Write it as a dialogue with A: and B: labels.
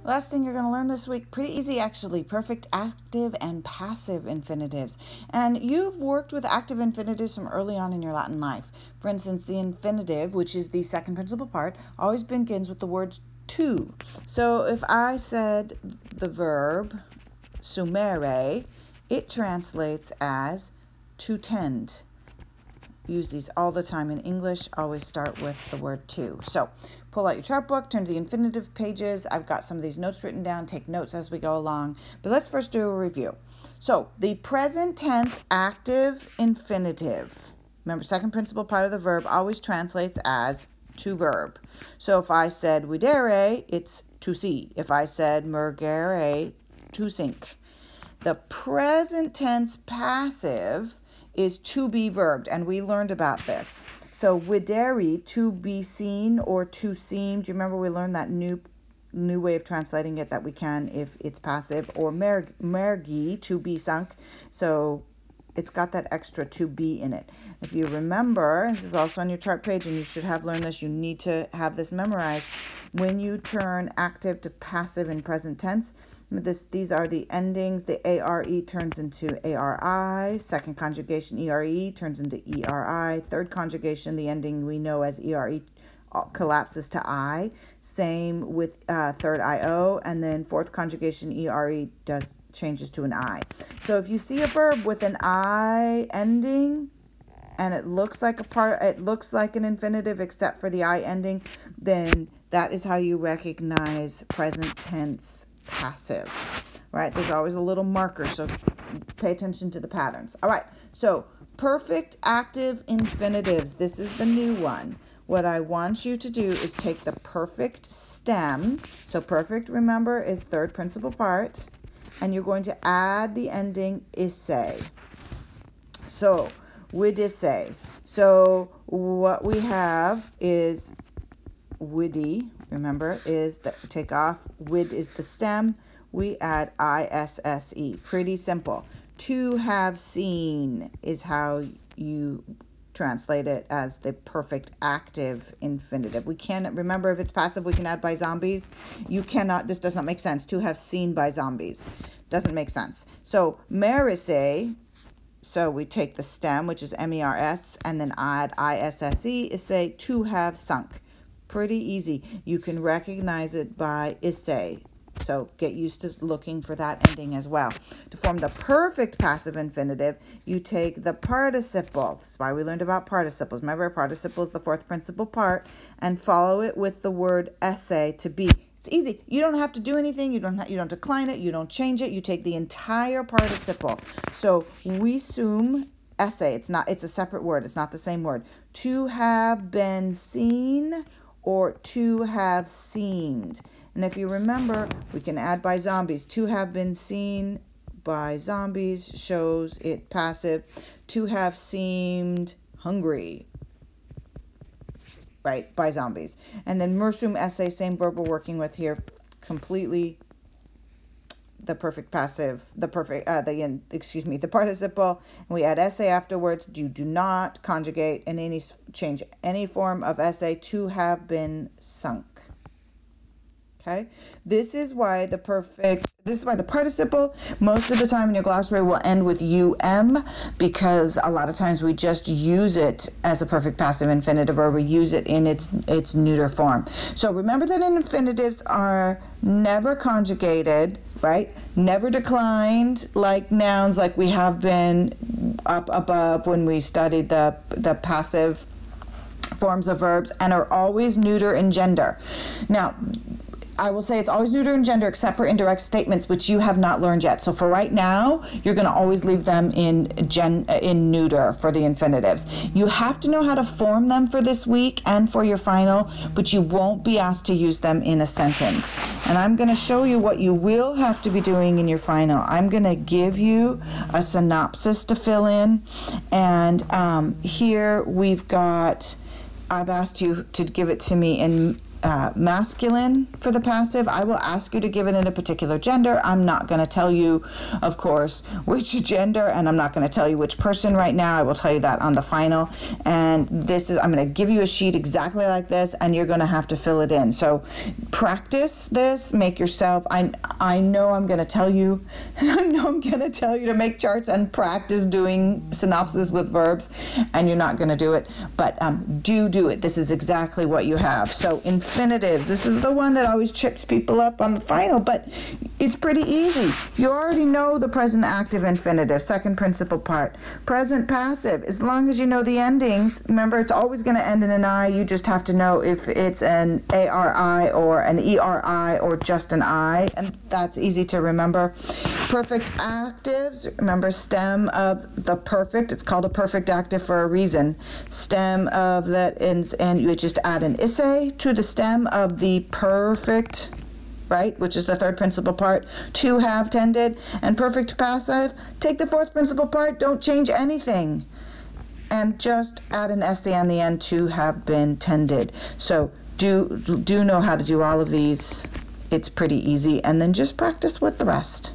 A: Last thing you're going to learn this week, pretty easy actually, perfect active and passive infinitives. And you've worked with active infinitives from early on in your Latin life. For instance, the infinitive, which is the second principal part, always begins with the word to. So if I said the verb sumere, it translates as to tend. Use these all the time in English. Always start with the word to. So pull out your chart book, turn to the infinitive pages. I've got some of these notes written down. Take notes as we go along. But let's first do a review. So the present tense active infinitive. Remember, second principal part of the verb always translates as to verb. So if I said videre, it's to see. If I said mergere, to sink. The present tense passive is to be verbed, and we learned about this. So videre, to be seen or to seem. Do you remember we learned that new way of translating it that we can if it's passive? Or mergi, to be sunk. So it's got that extra to be in it. If you remember, this is also on your chart page, and you should have learned this. You need to have this memorized. When you turn active to passive in present tense, these are the endings. The ARE turns into ARI. Second conjugation, ERE, turns into ERI. Third conjugation, the ending we know as ERE collapses to I. Same with third IO. And then fourth conjugation, ERE changes to an I. So if you see a verb with an I ending, and it looks like an infinitive except for the I ending, then that is how you recognize present tense passive, right? There's always a little marker, so pay attention to the patterns. All right, so perfect active infinitives. This is the new one. What I want you to do is take the perfect stem. So perfect, remember, is third principal part, and you're going to add the ending isse. So vidisse. So what we have is witty, remember, is the take off. Wid is the stem. We add isse. Pretty simple. To have seen is how you translate it as the perfect active infinitive. We can remember, if it's passive, we can add by zombies. You cannot, this does not make sense. To have seen by zombies doesn't make sense. So merise, so we take the stem, which is MERS, and then add ISSE, is say to have sunk. Pretty easy. You can recognize it by isse. So get used to looking for that ending as well. To form the perfect passive infinitive, you take the participle. That's why we learned about participles. Remember, participle is the fourth principal part, and follow it with the word esse, to be. It's easy. You don't have to do anything. You don't decline it. You don't change it. You take the entire participle. So we assume esse. It's a separate word. It's not the same word. To have been seen or to have seemed. And if you remember, we can add by zombies. To have been seen by zombies shows it passive. To have seemed hungry, right, by zombies. And then mersum esse, same verb we're working with here, completely the perfect passive, the participle, and we add esse afterwards. You do not conjugate and change any form of esse. To have been sunk. Okay, this is why the participle most of the time in your glossary will end with um, because a lot of times we just use it as a perfect passive infinitive, or we use it in its neuter form. So remember that infinitives are never conjugated, right? Never declined like nouns, like we have been up above when we studied the passive forms of verbs, and are always neuter in gender. Now, I will say it's always neuter in gender except for indirect statements, which you have not learned yet. So for right now, you're going to always leave them in neuter for the infinitives. You have to know how to form them for this week and for your final, but you won't be asked to use them in a sentence. And I'm going to show you what you will have to be doing in your final. I'm going to give you a synopsis to fill in. And here we've got, I've asked you to give it to me in masculine for the passive, I will ask you to give it in a particular gender. I'm not going to tell you, of course, which gender, and I'm not going to tell you which person right now. I will tell you that on the final. And I'm going to give you a sheet exactly like this, and you're going to have to fill it in. So practice this, make yourself, I know I'm going to tell you, to make charts and practice doing synopsis with verbs, and you're not going to do it, but do it. This is exactly what you have. So infinitives, this is the one that always trips people up on the final, but it's pretty easy. You already know the present active infinitive, second principal part. Present passive, as long as you know the endings, remember it's always going to end in an I. You just have to know if it's an ARI or an ERI or just an I, and that's easy to remember. Perfect actives, remember stem of the perfect, it's called a perfect active for a reason. Stem of that ends, and you would just add an isse to the stem of the perfect, right, which is the third principal part, to have tended. And perfect passive, take the fourth principal part, don't change anything, and just add an esse on the end, to have been tended. So do know how to do all of these. It's pretty easy, and then just practice with the rest.